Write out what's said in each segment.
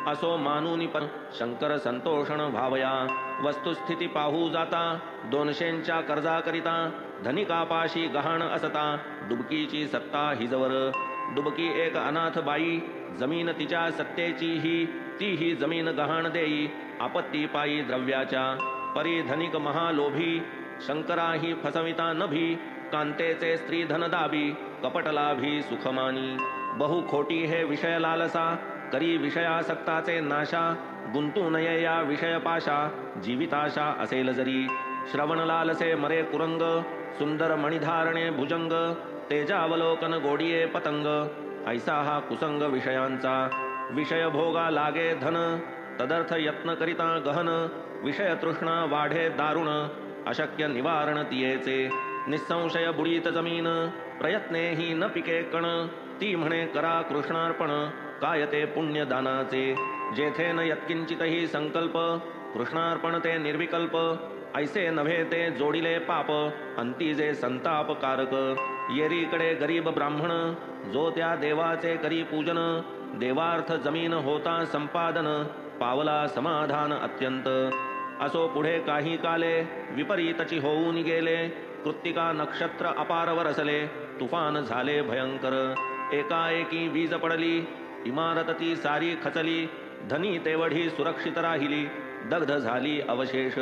असो मानुनी पण शंकर संतोषण भावया. वस्तुस्थिती पाहू जाता 200च्या कर्जा करिता. धनिकापाशी गहाण असता डुबकीची सत्ता हिजवर. डुबकी एक अनाथ बाई जमीन तिच्या सत्तेची ही. तीही जमीन गहाण देई आपत्ती पायी द्रव्याच्या. परी धनिक महालोभी शंकराही फसविता नभी. कांतेचे स्त्री धन दाबी कपटलाभी सुखमानी. बहु खोटी हे विषय लालसा करी विषयासक्ताचे नाशा. गुंतू नये या विषय पाशा जीविताशा असेल जरी. श्रवण लालसे मरे कुरंग सुंदर मणिधारणे भुजंग. तेजावलोकन गोडिये पतंग ऐसा हा कुसंग विषयांचा. विषय भोगा लागे धन तदर्थ यत्न करिता गहन. विषय तृष्णा वाढे दारुण अशक्य निवारण तियेचे. निसंशय बुडीत जमीन प्रयत्नेही न पिके कण. ती म्हणे करा कृष्णार्पण काय ते पुण्यदानाचे. जेथे न यत्किंचितही संकल्प कृष्णार्पण ते निर्विकल्प. ऐसे नव्हे ते जोडिले पाप अंती जे संतापकारक. येरीकडे गरीब ब्राह्मण जो त्या देवाचे करी पूजन. देवार्थ जमीन होता संपादन पावला समाधान अत्यंत. असो पुढे काही काले विपरीतची होऊन गेले. कृत्तिका नक्षत्र अपार वरसले तुफान झाले भयंकर. एकाएकी वीज पडली इमारत ती सारी खचली. धनी तेवढी सुरक्षित राहिली दग्ध झाली अवशेष.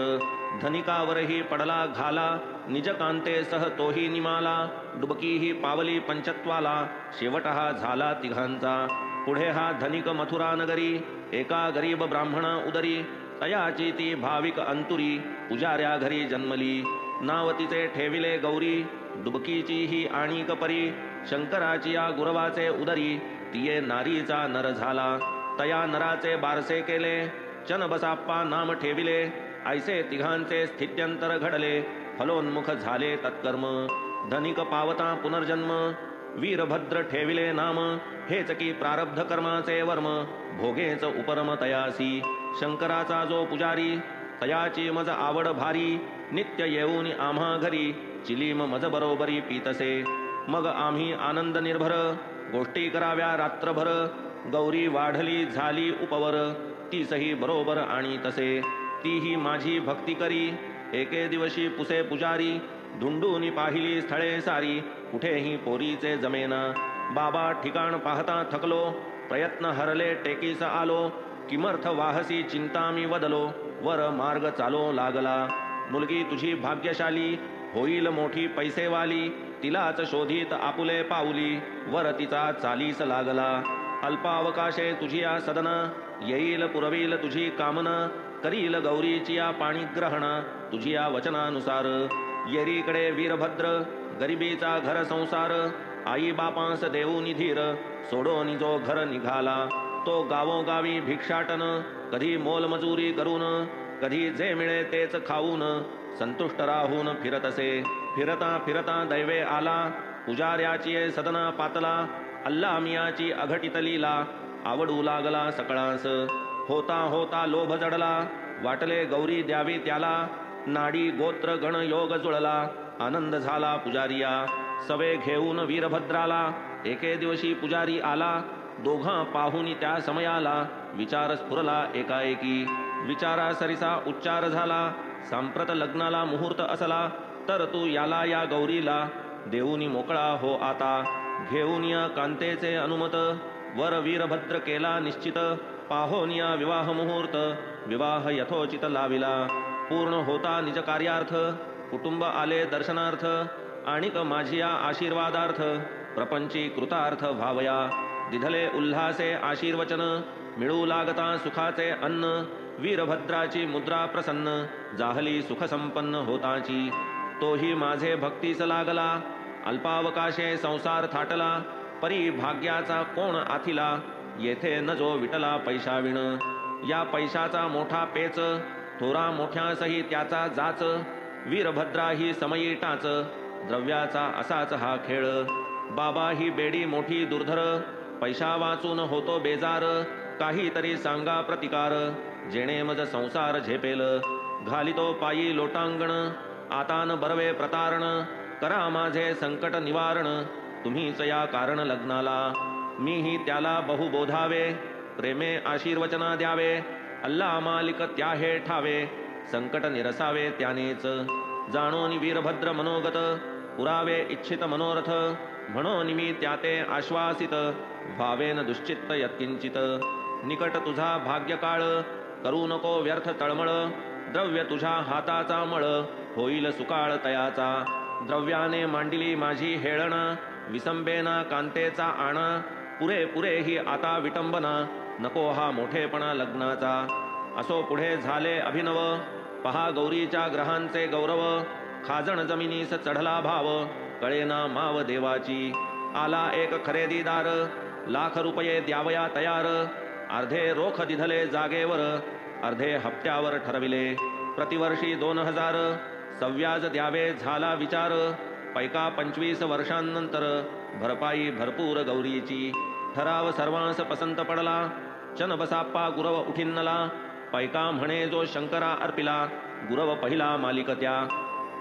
धनिकावरही पडला घाला निज कांतेसह तोही निमाला. डुबकीही पावली पंचत्वाला शेवट हा झाला तिघांचा. पुढे हा धनिक मथुरा नगरी एका गरीब ब्राह्मणा उदरी. तयाची ती भाविक अंतुरी पुजाऱ्या घरी जन्मली. नाव तिचे ठेविले गौरी डुबकीची ही आणिक परी. शंकराची या गुरवाचे उदरी तिये नारीचा नर झाला. तया नराचे बारसे केले चन बसाप्पा नाम ठेविले. ऐसे तिघांचे स्थित्यंतर घडले फलोन्मुख झाले तत्कर्म. धनिक पावता पुनर्जन्म वीरभद्र ठेविले नाम. हेच की प्रारब्ध कर्माचे वर्म भोगेच उपरम तयासी. शंकराचा जो पुजारी तयाची मज आवड भारी. नित्य येऊन आम्हा घरी चिलीम मज बरोबरी पीतसे. मग आम्ही आनंद निर्भर गोष्टी कराव्या रात्रभर. गौरी वाढली झाली उपवर तीसही बरोबर आणि तसे. तीही माझी भक्ती करी एके दिवशी पुसे पुजारी. धुंडूनी पाहिली स्थळे सारी कुठेही पोरीचे जमेना. बाबा ठिकाण पाहता थकलो प्रयत्न हरले टेकीस आलो. किमर्थ वाहसी चिंता मी वदलो वर मार्ग चालो लागला. मुलगी तुझी भाग्यशाली होईल मोठी पैसेवाली. तिलाच शोधित आपुले पाऊली वर तिचा चालीस लागला. अल्पावकाशे तुझी या सदना येईल पुरवील तुझी कामना. करील गौरीची या पाणीग्रहणा तुझी या वचनानुसार. येरीकडे वीरभद्र गरिबीचा घर संसार. आई बापांस देऊ निधीर सोडोनी जो घर निघाला. तो गावोगावी भिक्षाटन कधी मोलमजुरी करून. कधी जे मिळे तेच खाऊन संतुष्ट राहून फिरतसे. फिरता फिरता दैवे आला पुजाऱ्याची सदना पातला. अल्ला मियाची अघटित लीला आवडू लागला सकळास. होता होता लोभ जडला वाटले गौरी द्यावी त्याला. नाडी गोत्र गण योग जुळला आनंद झाला पुजारिया. सवे घेऊन वीरभद्राला एके दिवशी पुजारी आला. दोघां पाहुनी त्या समयाला विचार स्फुरला एकाएकी. विचारा सरिसा उच्चार झाला सांप्रत लग्नाला मुहूर्त असला. तर तू याला या गौरीला देऊनी मोकळा हो आता. घेऊन या कांतेचे अनुमत वर वीरभद्र केला निश्चित. पाहोन या विवाह मुहूर्त विवाह यथोचित लाविला. पूर्ण होता निज कार्यार्थ कुटुंब आले दर्शनार्थ. आणिक माझिया आशीर्वादार्थ प्रपंची कृतार्थ भावया. दिधले उल्हासे आशीर्वचन मिळू लागता सुखाचे अन्न. वीरभद्राची मुद्रा प्रसन्न जाहली सुखसंपन्न होताची. तोही माझे भक्तीस लागला अल्पावकाशे संसार थाटला. परी भाग्याचा कोण आथिला येथे न जो विटला पैशाविण. या पैशाचा मोठा पेच थोरा मोठ्यासही त्याचा जाच. वीरभद्रा ही समयी टाच द्रव्याचा असाच हा खेळ. बाबा ही बेडी मोठी दुर्धर पैसा वाचून होतो बेजार. काहीतरी सांगा प्रतिकार जेणे मज संसार झेपेल. घालितो पायी लोटांगण आता न बरवे प्रतारण. करा माझे संकट निवारण तुम्हीच या कारण लग्नाला. मीही त्याला बहु बोधावे प्रेमे आशीर्वचना द्यावे, अल्ला मालिक त्या हे ठावे, संकट निरसावे त्यानेच. जाणोनी वीरभद्र मनोगत, पुरावे इच्छित मनोरथ, म्हणून मी त्याते आश्वासित, व्हावेन दुश्चित्त यत्किंचित. निकट तुझा भाग्यकाळ, करू नको व्यर्थ तळमळ, द्रव्य तुझ्या हाताचा मळ, होईल सुकाळ तयाचा. द्रव्याने मांडिली माझी हेळणा, विसंबेना कांतेचा आणा, पुरे पुरे ही आता विटंबना, नको हा मोठेपणा लग्नाचा. असो पुढे झाले अभिनव, पहा गौरीच्या ग्रहांचे गौरव, खाजण जमिनीस चढला भाव, कळेना माव देवाची. आला एक खरेदीदार, लाख रुपये द्यावया तयार, अर्धे रोख दिधले जागेवर, अर्धे हप्त्यावर ठरविले. प्रतिवर्षी 2000 सव्याज द्यावे झाला विचार, पैका 25 वर्षांनंतर, भरपाई भरपूर गौरीची. ठराव सर्वांस पसंत पडला, चनबसाप्पा गुरव उठिन्नला, पैका म्हणे जो शंकरा अर्पिला, गुरव पहिला मालिक त्या.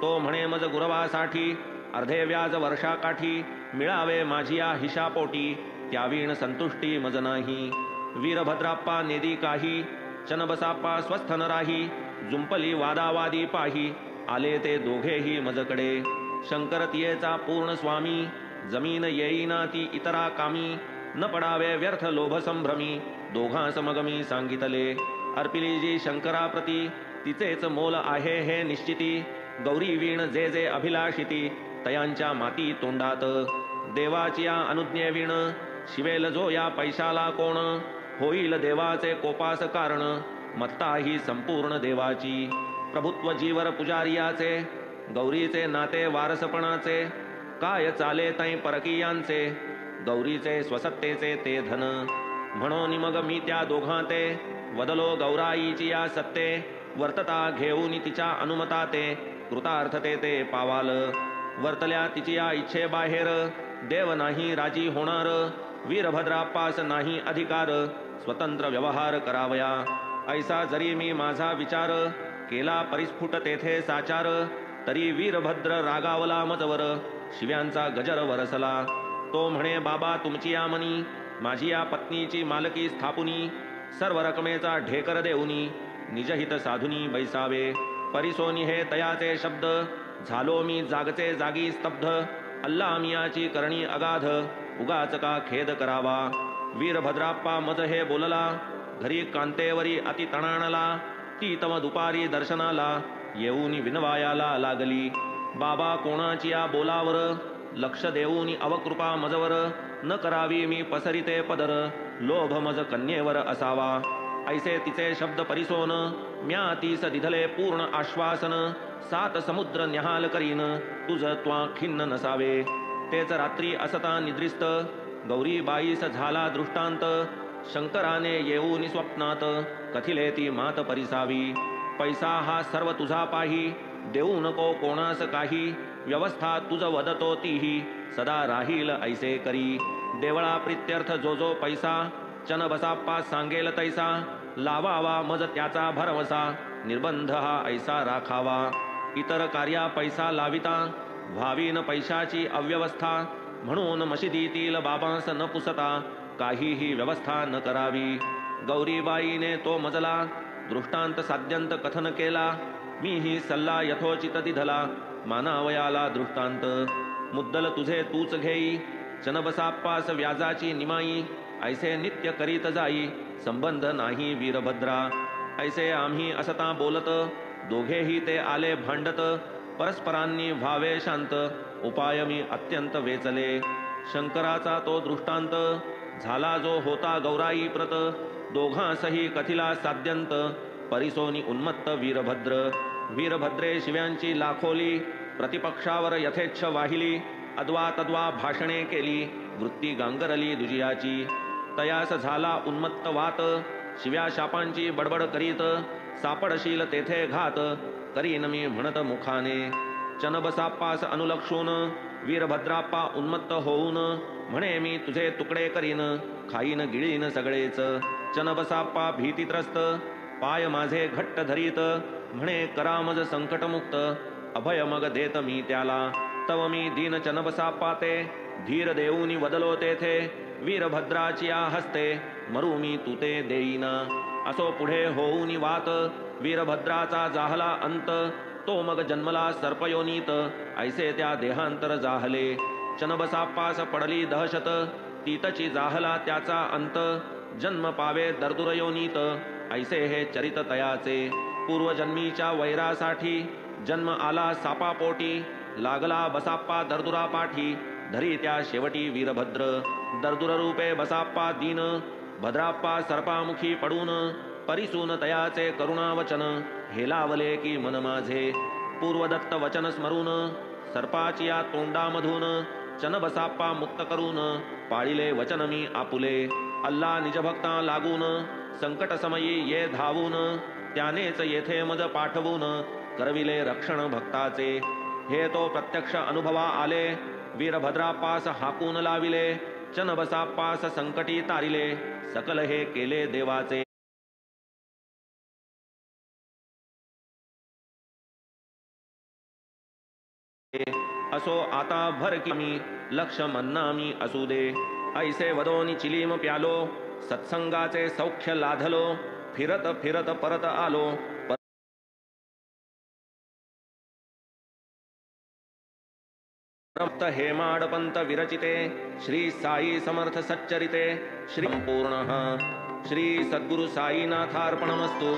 तो म्हणे मज गुरवासाठी, अर्धे व्याज वर्षाकाठी, मिळावे माझिया हिशापोटी, त्यावीण संतुष्टी मज नाही. वीरभद्राप्पा नेदी काही, चनबसाप्पा स्वस्थ न राही, जुंपली वादावादी पाही, आले ते दोघेही मजकडे. शंकर तियेचा पूर्ण स्वामी, जमीन येईना ती इतरा कामी, न पडावे व्यर्थ लोभ संभ्रमी, दोघांस मग मी सांगितले. अर्पिली जी शंकराप्रती, तिचेच मोल आहे हे निश्चिती, गौरी वीण जे जे अभिलाषिती, तयांच्या माती तोंडात. देवाची या अनुज्ञेवीण, शिवेल जो या पैशाला कोण, होईल देवाचे कोपास कारण, मत्ता ही संपूर्ण देवाची. प्रभुत्व जीवर पुजारियाचे, गौरीचे नाते वारसपणाचे, काय चाले तै परकीयांचे, गौरीचे स्वसत्तेचे ते धन. म्हणून मग मी त्या दोघांते, वदलो गौराईची या सत्ते, वर्तता घेऊन तिच्या अनुमता ते, कृतार्थते ते पावाल. वर्तल्या तिची या इच्छे बाहेर, देव नाही राजी होणार, वीरभद्राप्पास नाही अधिकार, स्वतंत्र व्यवहार करावया. ऐसा जरी मी माझा विचार, केला परिस्फुट तेथे साचार, तरी वीरभद्र रागावला मजवर, शिव्यांचा गजर वरसला. तो म्हणे बाबा तुमची या मनी, माझी या पत्नीची मालकी स्थापुनी, सर्व रकमेचा ढेकर देऊनी, निजहित साधुनी बैसावे. परिसोनी हे तयाचे शब्द, झालो मी जागचे जागी स्तब्ध, अल्ला मियाची करणी अगाध, उगाच का खेद करावा. वीरभद्राप्पा मज हे बोलला, घरी कांतेवरी अति तणाणला, ती तम दुपारी दर्शनाला, येऊन विनवायाला लागली. बाबा कोणाची या बोलावर, लक्ष देऊन अवकृपा मजवर, न करावी मी पसरिते पदर, लोभ मज कन्येवर असावा. ऐसे तिचे शब्द परिसोन, म्या तीस दिधले पूर्ण आश्वासन, 7 समुद्र न्याहाल करीन, तुझ त्वा खिन्न नसावे. तेच रात्री असता निद्रिस्त, गौरी बाईस झाला दृष्टांत, शंकराने येऊन स्वप्नात, कथिले ती मात परिसावी. पैसा हा सर्व तुझा पाही, देऊ नको कोणास काही, व्यवस्था तुझ वदतो तीही, सदा राहील ऐसे करी. देवळा प्रित्यर्थ जो जो पैसा, चनबसाप्पा सांगेल तैसा, लावावा मज त्याचा भरवसा, निर्बंध हा ऐसा राखावा. इतर कार्या पैसा लाविता, व्हावीन पैशाची अव्यवस्था, म्हणून मशिदीतील बाबांस न पुसता, काहीही व्यवस्था न करावी. गौरीबाईने तो मजला, दृष्टांत साध्यंत कथन केला, मीही सल्ला यथोचित दिधला, मानावयाला दृष्टांत. मुद्दल तुझे तूच घेई, चनबसाप्पास व्याजाची निमाई, ऐसे नित्य करीत जाई, संबंध नाही वीरभद्रा. ऐसे आम्ही असता बोलत, दोघेही ते आले भांडत, परस्परांनी व्हावे शांत, उपाय मी अत्यंत वेचले. शंकराचा तो दृष्टांत, झाला जो होता गौराई प्रत, दोघांसही कथिला साध्यंत, परिसोनी उन्मत्त वीरभद्र. वीरभद्रे शिव्यांची लाखोली, प्रतिपक्षावर यथेच्छ वाहिली, अद्वा तद्वा भाषणे केली, वृत्ती गांगरली दुजियाची. तयास झाला उन्मत्त वात, शिव्या शापांची बडबड करीत, सापडशील तेथे घात, करीन मी म्हणत मुखाने. चनबसाप्पास अनुलक्षून, वीरभद्राप्पा उन्मत्त होऊन, म्हणे मी तुझे तुकडे करीन, खाईन गिळीन सगळेच. चनबसाप्पा भीतीत्रस्त, पाय माझे घट्ट धरीत, म्हणे करा मज संकटमुक्त, अभय मग देत मी त्याला. तव मी दीन चनबसाप्पा ते, धीर देऊनी वदलो तेथे, वीरभद्राची हस्ते मरू मी तुते देईन. असो पुढे होऊनी वात वीरभद्राचा जाहला अंत. तो मग जन्मला सर्पयोनीत ऐसे त्या देहांतर जाहले. चनबसापास पडली दहशत तीतची जाहला त्याचा अंत. जन्म पावे दर्दुरयोनीत ऐसे हे चरित तयाचे. पूर्वजन्मीच्या वैरासाठी जन्म आला सापापोटी. लागला बसाप्पा दर्दुरा पाठी धरी त्या शेवटी वीरभद्र. दर्दुर रूपे बसाप्पा दीन भद्राप्पा सर्पामुखी पडून. परिसून तयाचे करुणावचन हेलावले की मन माझे. पूर्वदत्त वचन स्मरून सर्पाची या तोंडामधून. चनबसाप्पा मुक्त करून पाळिले वचन मी आपुले. अल्ला निजभक्ता लागून संकट समयी ये धावून. त्यानेच येथे मज पाठवून करविले रक्षण भक्ताचे. हे तो प्रत्यक्ष अनुभवा आले वीरभद्रापास हाकून लाविले. चनबसापास संकटी तारिले सकल हे केले देवाचे. असो आता भर की मी लक्ष मन्ना मी असू दे. ऐसे वदोनी चिलीम प्यालो सत्संगाचे सौख्य लाधलो. फिरत फिरत परत आलो हेमाडपंत विरचिते. श्री साई समर्थ सच्चरिते श्री पूर्ण श्री सद्गुरु साईनाथार्पणमस्तु.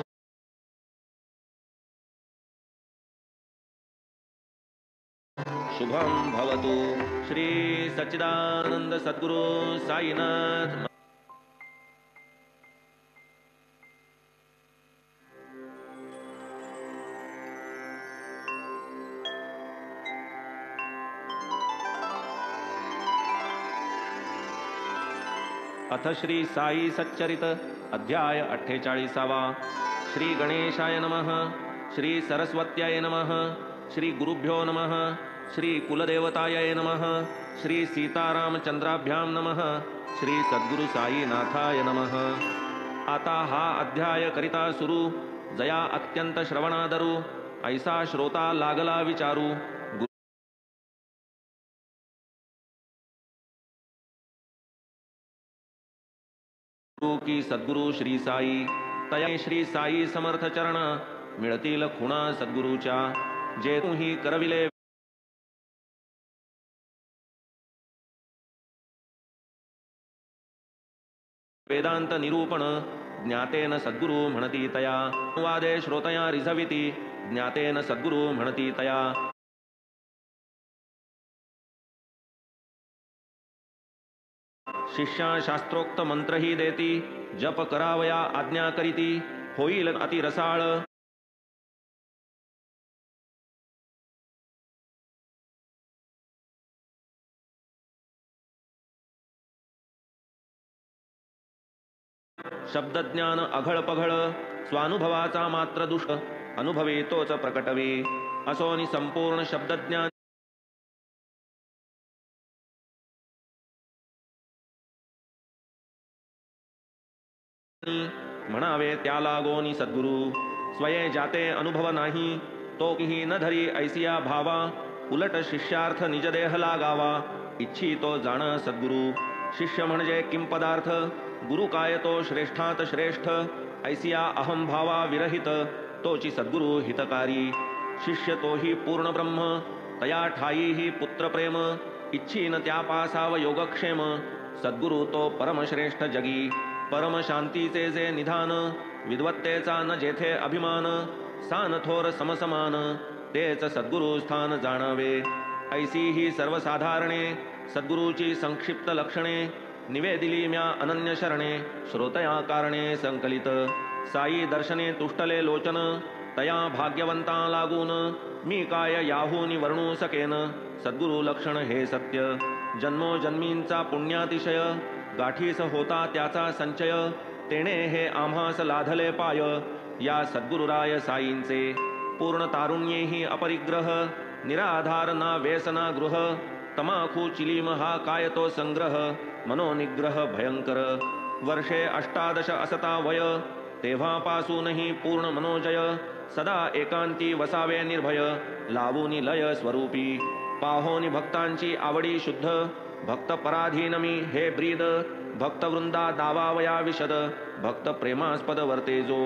शुभम भवतु. श्री सच्चिदानंद सद्गुरु साईनाथ. अथ श्री साई सच्चरित अध्याय 48. श्री गणेशाय नमः. श्री सरस्वत्याय नमः. श्री गुरुभ्यो नमः. श्री कुलदेवताय नमः. श्री सीतारामचंद्राभ्यां नमः. श्री सद्गुरु साईनाथाय नमः. आता हा अध्याय करिता सुरू. जया अत्यंत श्रवणादरू ऐसा श्रोता लागला विचारू. की सद्गुरु श्री साई तया श्री साई समर्थ चरण मिळतील खुणा सद्गुरूच्या. जे तुम्ही करविले वेदांत निरूपण ज्ञातेन सद्गुरु म्हणती तया. अनुवादे श्रोतया रिझविती ज्ञातेन सद्गुरु म्हणती तया. शिष्या शास्त्रोक्त मंत्रही देती जप करावया आज्ञा करीती. होईल अति रसाळ शब्दज्ञान अघळ पघळ स्वानुभवाचा मात्र दुष्ट अनुभवे तोच प्रकटवे. असोनी संपूर्ण शब्दज्ञान म्हणावे त्याला गोनी सद्गुरु. स्वये जाते अनुभव नाही तो किही न धरी ऐसिया भावा. उलट शिष्यार्थ निजदेह लागावा इच्छी तो जाण सद्गुरु. शिष्य म्हणजे किम पदार्थ गुरु काय तो श्रेष्ठात श्रेष्ठ. ऐसिया अहम भावा विरहित तोची सद्गुरु हितकारी. शिष्य तोही पूर्ण ब्रह्म तया ठाई ही पुत्र प्रेम. इच्छीन त्या पासाव योगक्षेम सद्गुरु तो परमश्रेष्ठ जगी. परम शांतीचे जे निधान विद्वत्तेचा न जेथे अभिमान. सान थोर समसमान तेच सद्गुरु स्थान जाणावे. ऐसी ही सर्वसाधारणे सद्गुरूची संक्षिप्त लक्षणे. निवेदिली म्या अनन्य शरणे श्रोतया कारणे संकलित. साई दर्शने तुष्टले लोचन तया भाग्यवंता लागून. मी काय याहूनी वर्णू सकेन सद्गुरु लक्षण हे सत्य. जन्मोजन्मींचा पुण्यातिशय गाठीस होता त्याचा संचय. तेणे हे आम्हास लाधले पाय या सद्गुरुराय साईंचे. पूर्ण तारुण्येही अपरिग्रह निराधार ना व्यसना गृह. तमाखू चिलीम हा काय तो संग्रह मनोनिग्रह भयंकर. वर्षे 18 असता वय तेव्हापासूनही पूर्ण मनोजय. सदा एकांती वसावे निर्भय लावूनी लय स्वरूपी. पाहोनी भक्तांची आवडी शुद्ध भक्त पराधीनमी हे ब्रीद भक्त वृंदा दावावया विशद भक्त प्रेमास्पद वर्तेजो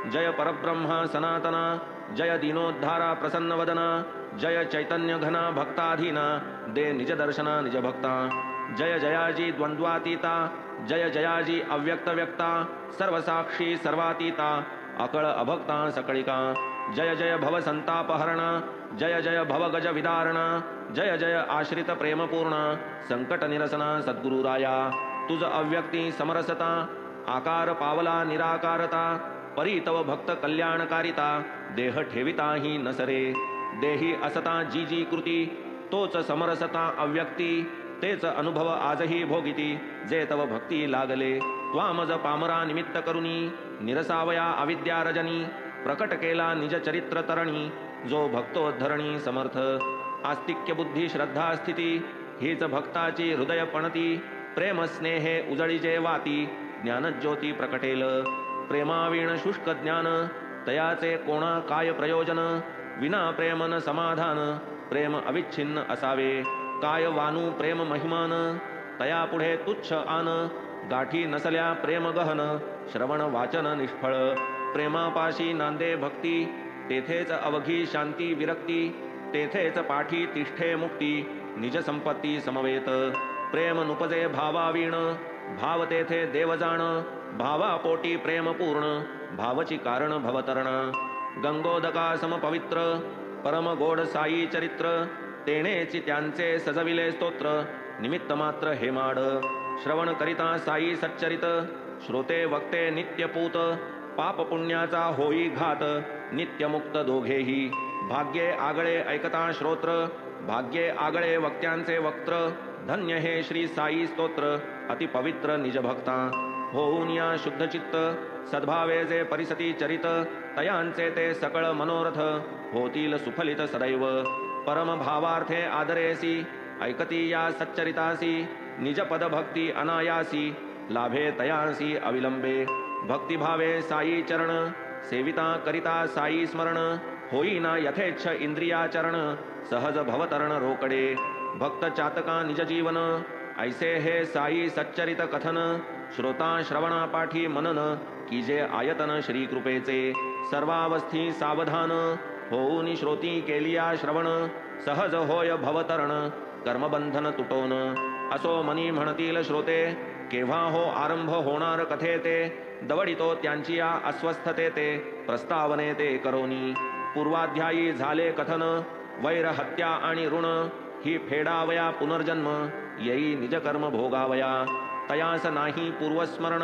जय परब्रह्मा सनातना जय दीनोद्धारा प्रसन्नवदना जय चैतन्य घना भक्ताधीना दे निज दर्शना निज भक्ता जय जयाजी द्वंद्वातीता जय जयाजी अव्यक्त व्यक्ता सर्वसाक्षी सर्वातीता अकळ अभक्ता सकळिका जय जय भव संतापहरण जय जय भव गज विदारण जय जय आश्रित प्रेमपूर्ण संकट निरसना सद्गुरुराया तुझ अव्यक्ती समरसता आकार पावला निराकारता परी तव भक्त कल्याणकारिता देह ठेविता ही नसरे देही असता जी जी कृती तोच समरसता अव्यक्ती तेच अनुभव आजही भोगिती जे तव भक्ती लागले त्वामज पामरा निमित्त करुनी निरसावया अविद्या रजनी प्रकट केला निज चरित्र तरणी जो भक्तोद्धरणी समर्थ आस्तिक्य बुद्धी श्रद्धा स्थिती हीच भक्ताची हृदय पणती प्रेम स्नेहे उजळीजे वाती ज्ञानज्योती प्रकटेल प्रेमावीण शुष्क ज्ञान तयाचे कोणा काय प्रयोजन विना प्रेमन समाधान प्रेम अविच्छिन्न असावे काय वानू प्रेम महिमान तया पुढे तुच्छ आन गाठी नसल्या प्रेम गहन श्रवण वाचन निष्फळ प्रेमापाशी नांदे भक्ती तेथेच अवघी शांती विरक्ती तेथेच पाठी तिष्ठे मुक्ती निज संपत्ती समवेत प्रेम नुपजे भावावीण भाव तेथे देव जाण भावापोटी प्रेम पूर्ण भावची कारण भवतरण गंगोदका सम पवित्र परम गोड साई चरित्र तेणेची त्यांचे सजविले स्तोत्र निमित्त मात्र हेमाड श्रवण करिता साई सच्चरित श्रोते वक्ते नित्यपूत पाप पुण्याचा होई घात नित्यमुक्त दोघेही भाग्ये आगळे ऐकता श्रोत्र भाग्ये आगळे वक्त्यांचे वक्त्र धन्य हे श्री साई स्तोत्र अति पवित्र निज भक्ता होऊन या शुद्ध चित्त सद्भावे जे परिसती चरित तयांचे ते सकळ मनोरथ होतील सुफलित सदैव परम भावार्थे आदरेसी ऐकती या सच्चरितासी निज पद भक्ती अनायासी लाभे तयांसी अविलंबे भक्तिभावे साई चरण सेविता करिता साई स्मरण होईना यथेच्छ इंद्रियाचरण सहज भवतरण रोकडे भक्त चातका निज जीवन ऐसे हे साई सच्चरित कथन श्रोता श्रवणा पाठी मनन कीजे आयतन श्री कृपेचे सर्वावस्थी सावधान होऊन श्रोती केलिया श्रवण सहज होय भवतरण कर्मबंधन तुटोन असो मनी म्हणतील श्रोते केव्हा हो आरंभ होणार कथे ते दवडितो त्यांची या अस्वस्थते ते प्रस्तावने ते करोनी पूर्वाध्यायी झाले कथन वैर हत्या आणि ऋण ही फेडावया पुनर्जन्म येई निज कर्म भोगावया तयास नाही पूर्वस्मरण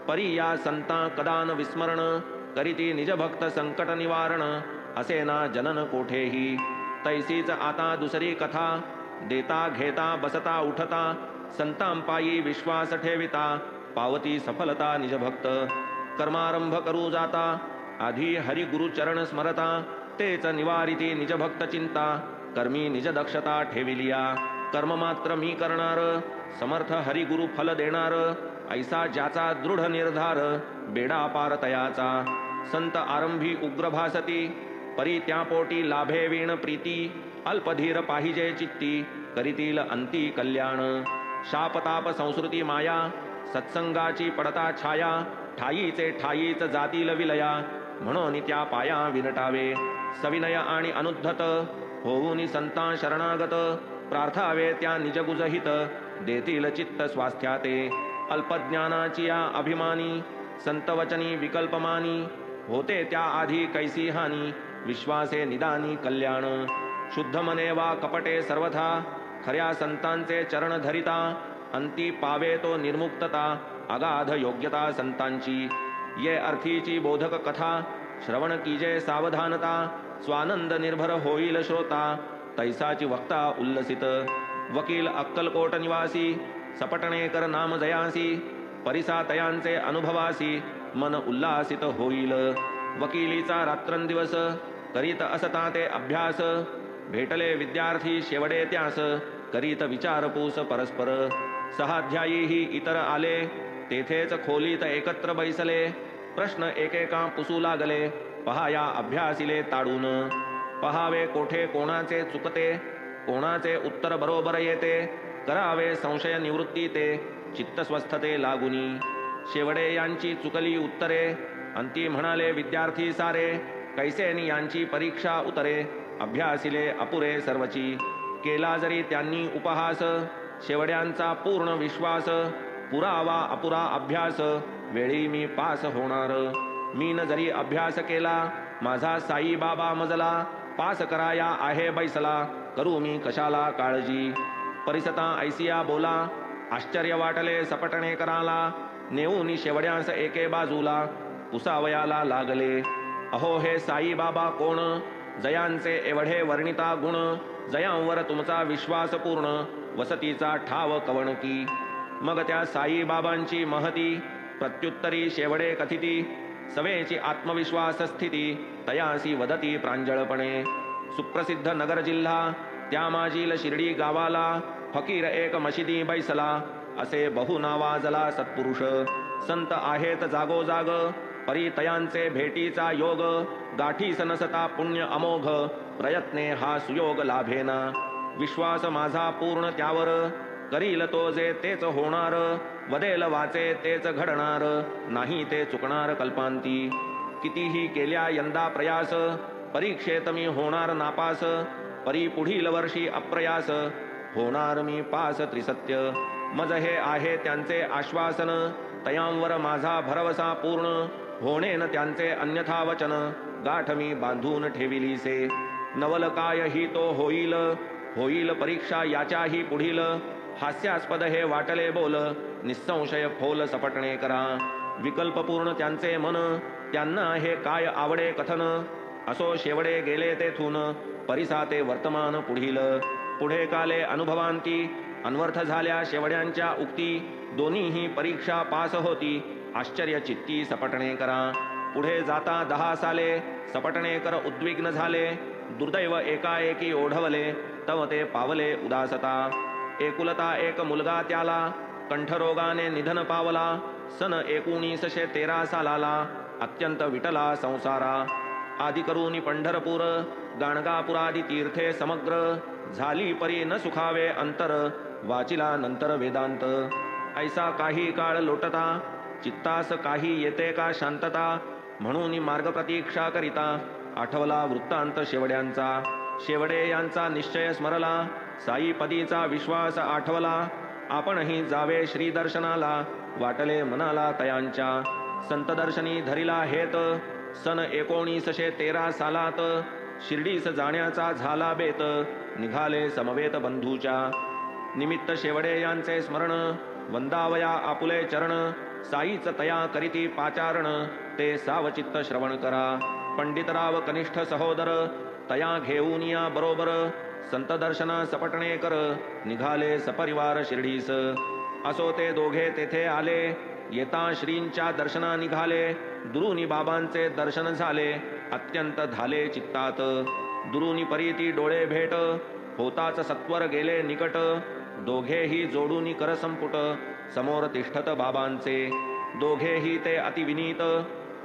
परी या संता कदान विस्मरण करीती निज भक्त संकट निवारण असे ना जनन कोठेही तैसीच आता दुसरी कथा देता घेता बसता उठता संतांपायी विश्वास ठेविता पावती सफलता निज भक्त कर्मारंभ करू जाता आधी हरी गुरु चरण स्मरता तेच निवारिती निज भक्त चिंता कर्मी निज दक्षता ठेविलिया कर्म मात्र मी करणार समर्थ हरी गुरु फल देणार ऐसा ज्याचा दृढ निर्धार बेडा पार तयाचा संत आरंभी उग्र भासती परी त्या पोटी लाभे वीण प्रीती अल्पधीर पाहिजे चित्ती करीतील अंती कल्याण शापताप संस्कृती माया सत्संगाची पडता छाया ठाईचे ठाईच जातील विलया म्हणून त्या पाया विनटावे सविनय आणि अनुद्धत होऊन संता शरणागत प्रार्थावे त्या निजगुजहित देतील चित्त स्वास्थ्याते अल्पज्ञानाची या अभिमानी संतवचनी विकल्पमानी होते त्या आधी कैसी हानी विश्वासे निदानी कल्याण शुद्ध मने वा कपटे सर्वथा खऱ्या संतांचे चरण धरिता अंती पावे तो निर्मुक्तता अगाध योग्यता संतांची ये अर्थीची बोधक कथा श्रवण कीजे सावधानता स्वानंद निर्भर होईल श्रोता तैसाची वक्ता उल्लसित वकील अक्कलकोट निवासी सपटणेकर नाम जयासी परिसा तयांचे अनुभवासी मन उल्लासित होईल वकिलीचा रात्रंदिवस करीत असता ते अभ्यास भेटले विद्यार्थी शेवडे त्यास करीत विचारपूस परस्पर सहाध्यायी ही इतर आले तेथेच खोलीत एकत्र बैसले प्रश्न एकेका पुसू लागले पहाया अभ्यासिले ताडून पहावे कोठे कोणाचे चुकते कोणाचे उत्तर बरोबर येते करावे संशय निवृत्ती ते चित्तस्वस्थते लागुनी. शेवडे यांची चुकली उत्तरे अंती म्हणाले विद्यार्थी सारे. कैसेनी यांची परीक्षा उतरे अभ्यासिले अपुरे सर्वची. केला जरी त्यांनी उपहास शेवड्यांचा पूर्ण विश्वास. पुरावा अपुरा अभ्यास वेळी मी पास होणार. मीन जरी अभ्यास केला माझा साई बाबा मजला. पास कराया आहे बैसला करू मी कशाला काळजी. परिसता ऐसिया बोला आश्चर्य वाटले सपटणे कराला. नेऊनी शेवड्यांस एके बाजूला पुसावयाला लागले. अहो हे साई बाबा कोण जयांचे एवढे वर्णिता गुण. जयांवर तुमचा विश्वास पूर्ण वसतीचा ठाव कवणकी. मग त्या साई बाबांची महती प्रत्युत्तरी शेवडे कथिती. सवेची आत्मविश्वास स्थिती तयासी वदती प्रांजळपणे. सुप्रसिद्ध नगर जिल्हा त्या माजील शिर्डी गावाला. फकीर एक मशिदी बैसला असे बहु नावाजला सत्पुरुष. संत आहेत जागोजाग परी तयांचे भेटीचा योग. गाठीस नसता पुण्य अमोघ प्रयत्ने हा सुयोग लाभेना. विश्वास माझा पूर्ण त्यावर करील तो जे तेच होणार. वदेल वाचे तेच घडणार नाही ते चुकणार कल्पांती. कितीही केल्या यंदा प्रयास परीक्षेत मी होणार नापास. परी पुढील वर्षी अप्रयास होणार मी पास त्रिसत्य. मज हे आहे त्यांचे आश्वासन तयांवर माझा भरवसा पूर्ण. होणेन त्यांचे अन्यथा वचन गाठ मी बांधून ठेविलीसे. नवल काय ही तो होईल होईल परीक्षा याच्याही पुढील. हास्यास्पद हे वाटले बोल निसंशय खोल सपटणे करा. विकल्पपूर्ण त्यांचे मन त्यांना हे काय आवडे कथन. असो शेवडे गेले तेथून परिसाते वर्तमान पुढील. पुढे काले अनुभवांती अनवर्थ झाल्या शेवड्यांच्या उक्ती. दोन्हीही परीक्षा पास होती आश्चर्य चित्ती सपटणे करा. पुढे जाता 10 साले सपटणेकर उद्विग्न झाले. दुर्दैव एकाएकी ओढवले तव ते पावले उदासता. एकुलता एक मुलगा त्याला कंठरोगाने निधन पावला. सन 1913 सालाला अत्यंत विटला संसारा. आदि करूनी पंढरपूर गाणगापुरादी तीर्थे समग्र. झाली परी न सुखावे अंतर वाचिला नंतर वेदांत. ऐसा काही काळ लोटता चित्तास काही येते का शांतता. म्हणून मार्ग प्रतीक्षा करिता आठवला वृत्तांत शेवड्यांचा. शेवडे यांचा निश्चय स्मरला साईपदीचा विश्वास आठवला. आपणही जावे श्री दर्शनाला वाटले मनाला तयांच्या. संत दर्शनी धरिला हेत सन 1913 सालात. शिर्डीस जाण्याचा झाला बेत निघाले समवेत बंधूच्या. निमित्त शेवडे यांचे स्मरण वंदावया आपुले चरण. साईच तया करीती पाचारण ते सावचित्त श्रवण करा. पंडितराव कनिष्ठ सहोदर तया घेऊन या बरोबर. संत दर्शना सपटणे कर निघाले सपरिवार शिर्डीस. असो ते दोघे तेथे आले येता श्रींच्या दर्शना निघाले. दुरुनी बाबांचे दर्शन झाले अत्यंत झाले चित्तात. दुरुनी परीती डोळे भेट होताच सत्वर गेले निकट. दोघेही जोडूनी कर संपुट समोर तिष्ठत बाबांचे. दोघेही ते अतिविनीत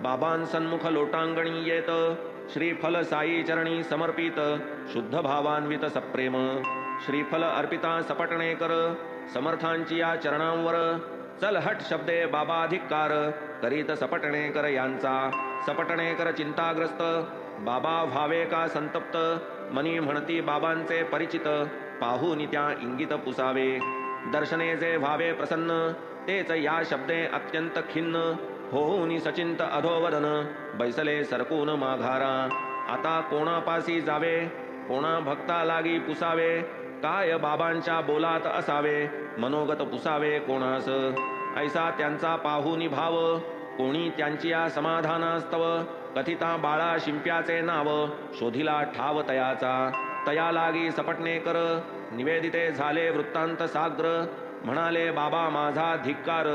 बाबांसन्मुख लोटांगणी येत. श्रीफल साई चरणी समर्पित शुद्ध भावान्वित सप्रेम. श्रीफल अर्पिता सपटणे कर समर्थांची या चरणांवर. चल हट शब्दे बाबाधिक्कार करीत सपटणेकर यांचा. सपटणेकर चिंताग्रस्त बाबा व्हावे का संतप्त. मनी म्हणती बाबांचे परिचित पाहून त्या इंगित पुसावे. दर्शने जे व्हावे प्रसन्न तेच या शब्दे अत्यंत खिन्न. होऊनी सचिंत अधोवदन बैसले सरकून माघारा. आता कोणापासी जावे कोणा भक्ता लागी पुसावे. काय बाबांच्या बोलात असावे मनोगत पुसावे कोणास. ऐसा त्यांचा पाहुनी भाव कोणी त्यांची या समाधानास्तव. कथिता बाळा शिंप्याचे नाव शोधिला ठाव तयाचा. तया लागी सपटणे कर निवेदिते झाले वृत्तांत साग्र. म्हणाले बाबा माझा धिक्कार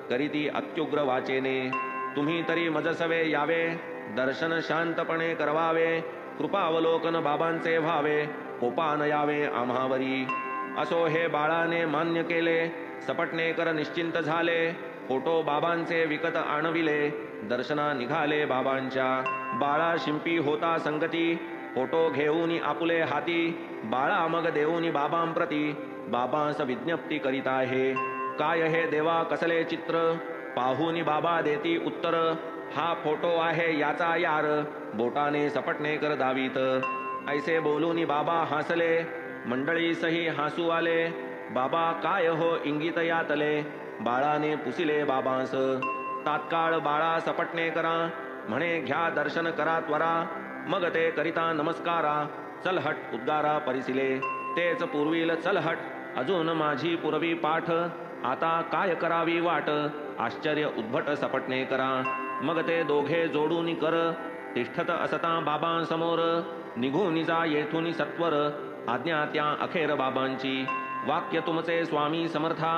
करीती अत्युग्र वाचेने. तुम्ही तरी मजसवे यावे दर्शन शांतपणे करवावे. कृपावलोकन बाबांचे व्हावे कोपान यावे आम्हावरी. असो हे बाळाने मान्य केले सपटणेकर निश्चिंत झाले. फोटो बाबांचे विकत आणविले दर्शना निघाले बाबांच्या. बाळा शिंपी होता संगती फोटो घेऊनी आपुले हाती. बाळा मग देऊनी बाबांप्रती बाबांस विज्ञप्ती करीत आहे. काय हे देवा कसले चित्र, पाहुनी बाबा देती उत्तर. हा फोटो आहे याचा यार, बोटाने सपटणे कर दावीत. ऐसे बोलूनी बाबा हसले, मंडळी सही हसू आले. बाबा काय हो इंगित यातले, बाळाने पुसिले बाबांस. तात्काळ बाळा सपटणे करा, म्हणे घ्या दर्शन करा त्वरा. मग ते करिता नमस्कारा, चलहट उद्गारा परिसिले. तेच पूर्वील चलहट, अजून माझी पुरवी पाठ. आता काय करावी वाट, आश्चर्य उद्भट सपटणे करा. मग ते दोघे जोडून कर, तिष्ठत असता बाबांसमोर. निघून जा येथून सत्वर, आज्ञा त्या अखेर बाबांची. वाक्य तुमचे स्वामी समर्था,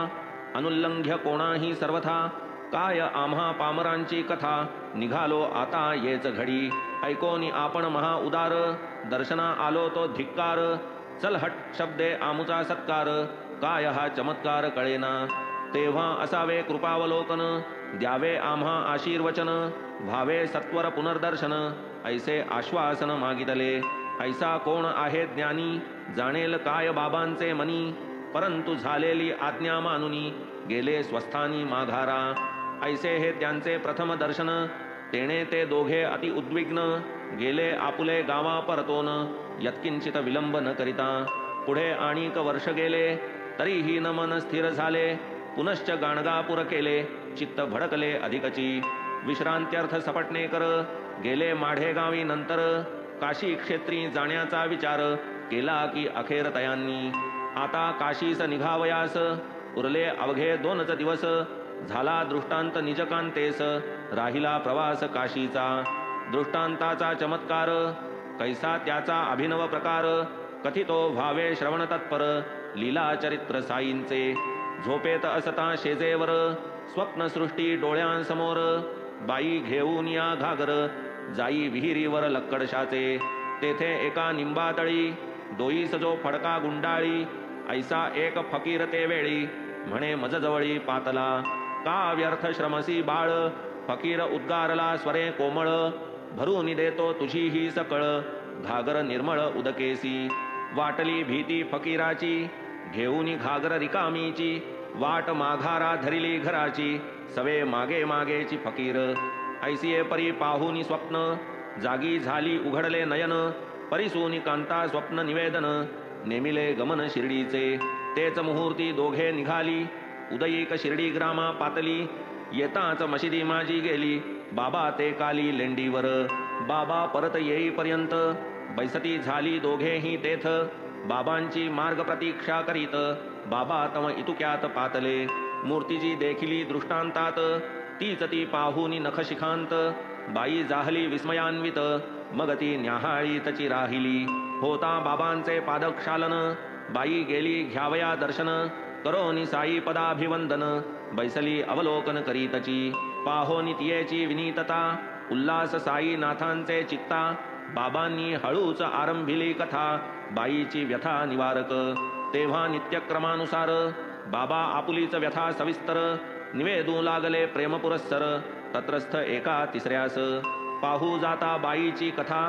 अनुल्लंघ्य कोणाही सर्वथा. काय आम्हा पामरांची कथा, निघालो आता येच घडी. ऐकोनी आपण महा उदार, दर्शना आलो तो धिक्कार. चलहट शब्दे आमुचा सत्कार, काय हा चमत्कार कळेना. तेव्हा असावे कृपावलोकन, द्यावे आम्हा आशीर्वचन. व्हावे सत्वर पुनर्दर्शन, ऐसे आश्वासन मागितले. ऐसा कोण आहे ज्ञानी, जाणेल काय बाबांचे मनी. परंतु झालेली आज्ञा मानुनी, गेले स्वस्थानी माघारा. ऐसे हे त्यांचे प्रथम दर्शन, तेणे ते दोघे अति उद्विग्न. गेले आपुले गावा परतोन, यत्किंचित विलंब न करिता. पुढे आणिक वर्ष गेले, तरीही न मन स्थिर झाले. पुनश्च गाणगापूर केले, चित्त भडकले अधिकची. विश्रांत्यर्थ सपटणे कर, गेले माढे गावी नंतर. काशी क्षेत्री जाण्याचा विचार, केला की अखेर तयांनी. आता काशीस निघावयास, उरले अवघे 2च दिवस. झाला दृष्टांत निजकांतेस, राहिला प्रवास काशीचा. दृष्टांताचा चमत्कार, कैसा त्याचा अभिनव प्रकार. कथितो व्हावे श्रवण तत्पर, लीला चरित्र साईंचे. झोपेत असता शेजेवर, स्वप्नसृष्टी डोळ्यांसमोर. बाई घेऊन या घागर, जाई विहिरीवर लक्कडशाचे. तेथे एका निंबातळी, दोईस जो फडका गुंडाळी. ऐसा एक फकीर ते वेळी, म्हणे मजजवळी पातला. का व्यर्थ श्रमसी बाळ, फकीर उद्गारला स्वरे कोमळ. भरून देतो तुझी ही सकळ, घागर निर्मळ उदकेसी. वाटली भीती फकीराची, घेऊनी घागर रिकामीची. वाट माघारा धरिली घराची, सवे मागे मागेची फकीर. ऐसिये परी पाहुनी स्वप्न, जागी झाली उघडले नयन. परिसूनी कांता स्वप्न निवेदन, नेमिले गमन शिर्डीचे. तेच मुहूर्ती दोघे निघाली, उदयिक शिर्डी ग्रामा पातली. येताच मशिदी माझी गेली, बाबा ते काली लेंडीवर. बाबा परत येईपर्यंत, बैसती झाली दोघेही तेथ. बाबांची मार्ग प्रतीक्षा करीत, बाबा तम इतुक्यात पातले. मूर्तीजी देखिली दृष्टांतात, तीच ती पाहुनी नखशिखांत. बाई जाहली विस्मयान्वित, मग ती न्याहाळीतची राहिली. होता बाबांचे पादक्षालन, बाई गेली घ्यावया दर्शन. करोनी साई पदाभिवंदन, बैसली अवलोकन करीतची. पाहोनी तियेची विनीतता, उल्हास साई नाथांचे चित्ता. बाबांनी हळूच आरंभिली कथा, बाईची व्यथा निवारक. तेव्हा नित्यक्रमानुसार, बाबा आपुलीच व्यथा सविस्तर. निवेदू लागले प्रेम पुरस्सर, तत्रस्थ एका तिसऱ्यास. पाहू जाता बाईची कथा,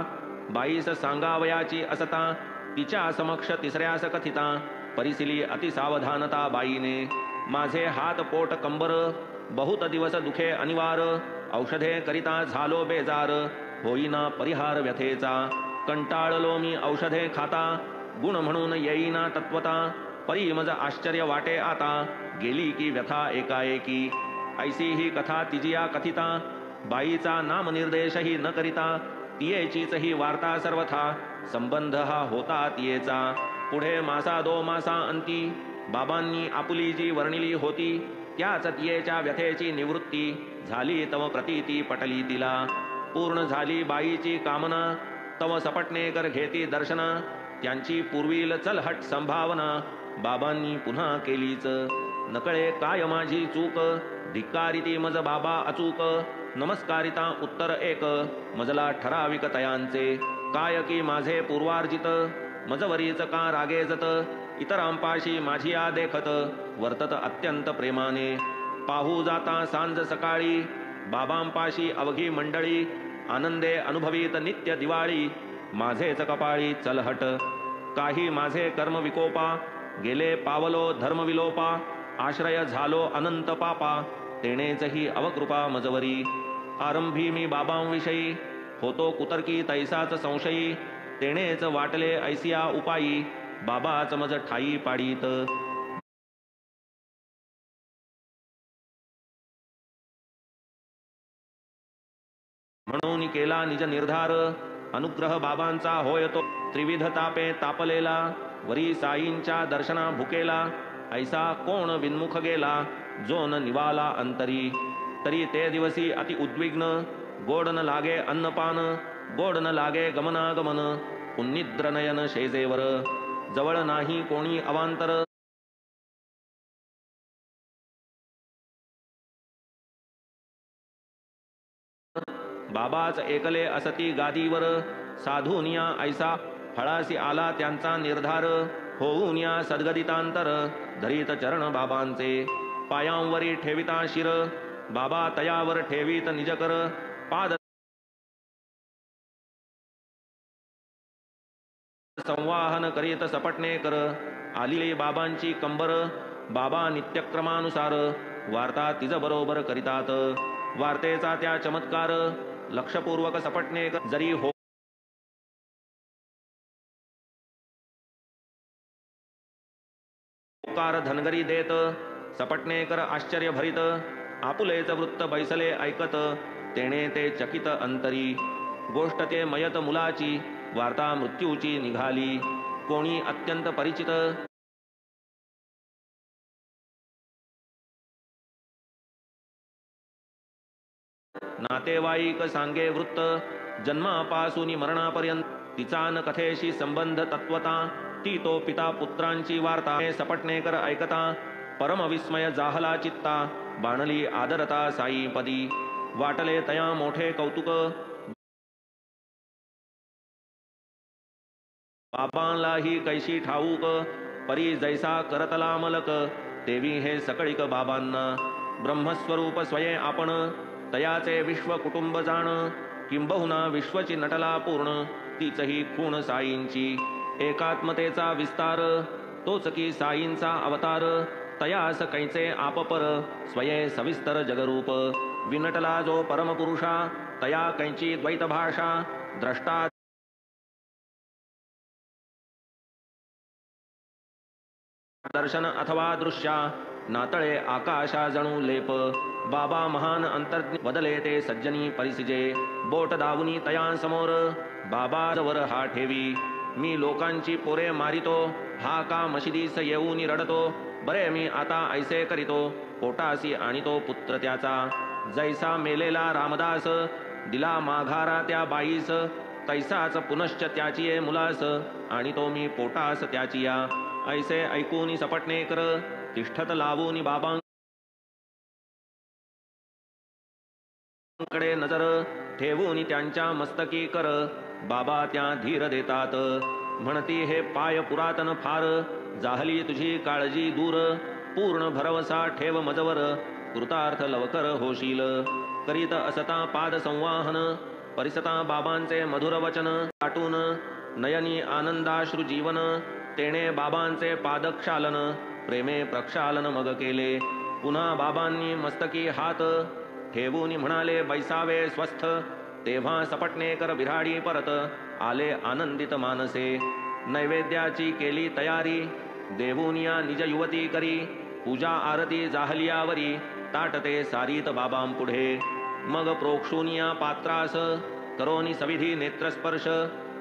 बाईस सांगावयाची असता. तिच्या समक्ष तिसऱ्यास कथिता, परिसिली अतिसावधानता बाईने. माझे हात पोट कंबर, बहुत दिवस दुखे अनिवार. औषधे करिता झालो बेजार, होईना परिहार व्यथेचा. कंटाळलो मी औषधे खाता, गुण म्हणून येईना तत्वता. परी मज आश्चर्य वाटे आता, गेली की व्यथा एकाएकी. ऐसी ही कथा तिजिया कथिता, बाईचा नामनिर्देशही न करिता. तियेचीच ही वार्ता सर्वथा, संबंध हा होता तियेचा. पुढे मासा 2 मासा अंती, बाबांनी आपुली जी वर्णिली होती. त्याच तियेच्या व्यथेची निवृत्ती, झाली तव प्रतीती पटली तिला. पूर्ण झाली बाईची कामना, तव सपटणेकर घेती दर्शना. त्यांची पूर्वील चलहट संभावना, बाबांनी पुन्हा केलीच. नकळे काय माझी चूक, धिक्कारिती मज बाबा अचूक. नमस्कारिता उत्तर एक, मजला ठराविक तयांचे. काय की माझे पूर्वार्जित, मजवरीच का रागेजत. इतरांपाशी माझी आ देखत, वर्तत अत्यंत प्रेमाने. पाहू जाता सांज सकाळी, बाबांपाशी अवघी मंडळी. आनंदे अनुभवीत नित्य दिवाळी, माझेच कपाळी चलहट. काही माझे कर्म विकोपा, गेले पावलो धर्मविलोपा, आश्रय झालो अनंत पापा, तेणेच ही अवकृपा मजवरी. आरंभी मी बाबांविषयी, होतो कुतर्की तैसाच संशयी, तेणेच वाटले ऐसिया उपायी, बाबाच मज ठाई पाडीत. म्हणून केला निज निर्धार, अनुग्रह बाबांचा होय तो. त्रिविध तापे तापलेला, वरी साईंच्या दर्शना भुकेला, ऐसा कोण विन्मुख गेला, जो न निवाला अंतरी. तरी ते दिवसी अति उद्विग्न, गोड न लागे अन्नपान, गोड न लागे गमनागमन, उन्निद्र नयन शेजेवर, जवळ नाही कोणी अवांतर. बाबाच एकले असती गादीवर, साधूनिया ऐसा फळासी आला त्यांचा निर्धार. होऊन या सद्गदितांतर, धरीत चरण बाबांचे, पायांवरी ठेविता शिर, बाबा तयावर ठेवीत निजकर. पाद संवाहन करीत सपटणेकर, आलिले बाबांची कंबर, बाबा नित्यक्रमानुसार, वार्ता तिज बरोबर करीतात. वार्तेचा त्या चमत्कार, लक्षपूर्वक सपटणेकर जरी हो कार धनगरी देत, सपटणेकर आश्चर्य भरित, आपुलेच वृत्त बैसले ऐकत, तेणे ते चकित अंतरी. गोष्ट ते मयत मुलाची, वार्ता मृत्यूची निघाली, कोणी अत्यंत परिचित. नातेवाईक सांगे वृत्त, जन्मापासून मरणापर्यंत, तिचा न कथेशी संबंध तत्वता, ती तो पिता पुत्रांची वार्ता. सपटणेकर ऐकता, परमविस्मय जाहला चित्ता, बाणली आदरता साईपदी, वाटले तया मोठे कौतुक. बाबांलाही कैशी ठाऊक, परी जैसा करतला मलक, तेवी हे सकळिक बाबांना. ब्रह्मस्वरूप स्वये आपण, तयाचे विश्व कुटुंब जाण, किंबहुना विश्वची नटला पूर्ण, तीच ही खूण साईंची. एकात्मतेचा विस्तार, तोच की साईंचा अवतार, तयास कैचे आपपर, स्वये सविस्तर जगरूप. विनटला जो परमपुरुषा, तया कैची द्वैत भाषा, द्रष्टा दर्शन अथवा दृश्या, नातळे आकाशा जणू लेप. बाबा महान अंतर्ज्ञ, वदले ते सज्जनी परिसिजे, बोट दावुनी तयांसमोर, बाबा वर हा ठेवी. मी लोकांची पोरे मारितो, हा का मशिदीस येऊनी रडतो, बरे मी आता ऐसे करीतो, पोटासी आणितो पुत्र त्याचा. जैसा मेलेला रामदास, दिला माघारा त्या बाईस, तैसाच पुनश्च त्याची मुलास, आणितो मी पोटास त्याचिया. ऐसे ऐकूनी सपटणेकर, तिष्ठत लावूनी बाबांकडे नजर, ठेवूनी त्यांच्या मस्तकी कर, बाबा त्या धीर देतात. म्हणती हे पाय पुरातन फार, जाहली तुझी काळजी दूर, पूर्ण भरवसा ठेव मजवर, कृतार्थ लवकर होशील. करीत असता पाद संवाहन, परिसता बाबांचे मधुर वचन, दाटून नयनी आनंदाश्रू जीवन, तेणे बाबांचे पादक्षालन, प्रेमे प्रक्षालन मग केले. पुन्हा बाबांनी मस्तकी हात, ठेवून म्हणाले बैसावे स्वस्थ, तेव्हा सपटणेकर बिराडी परत, आले आनंदित मानसे. नैवेद्याची केली तयारी, देवूनिया निज युवती करी, पूजा आरती जाहलियावरी, ताटते सारीत बाबांपुढे. मग प्रोक्षुनिया पात्रास, करोनी सविधी नेत्रस्पर्श,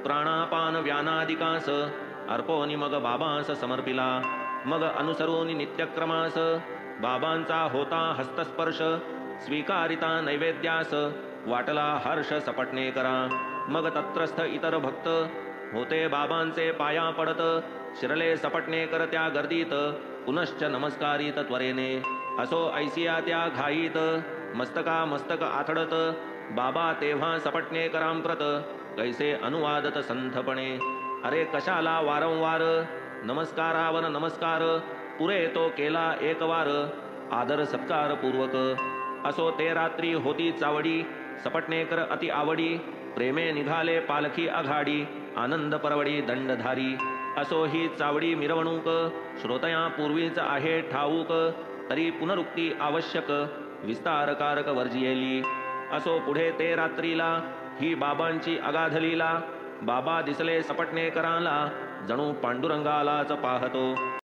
प्राणापान व्यानादिकास, अर्पोनी मग बाबांस समर्पिला. मग अनुसरूनी नित्यक्रमास, बाबांचा होता हस्तस्पर्श, स्वीकारिता नैवेद्यास, वाटला हर्ष सपटणेकरा. मग तत्रस्थ इतर भक्त, होते बाबांचे पाया पडत, शिरले सपटणेकर त्या गर्दीत, पुनश्च नमस्कारित त्वरेने. असो ऐसिया त्या घाईत, मस्तका मस्तक आथडत, बाबा तेव्हा सपटणेकरांप्रत, कैसे अनुवादत संथपणे. अरे कशाला वारंवार, नमस्कारावर नमस्कार, पुरे तो केला एक वार, आदर सत्कार पूर्वक. असो ते रात्री होती चावडी, सपटणेकर अति आवडी, प्रेमे निघाले पालखी आघाडी, आनंद परवडी दंडधारी. असो ही चावडी मिरवणूक श्रोतया पूर्वीच आहे ठाऊक तरी पुनरुक्ती आवश्यक विस्तारकारक वर्जियेली. असो पुढे ते रात्रीला ही बाबांची अगाध लीला. बाबा दिसले सपटणेकराला जणू पांडुरंगालाच पाहतो.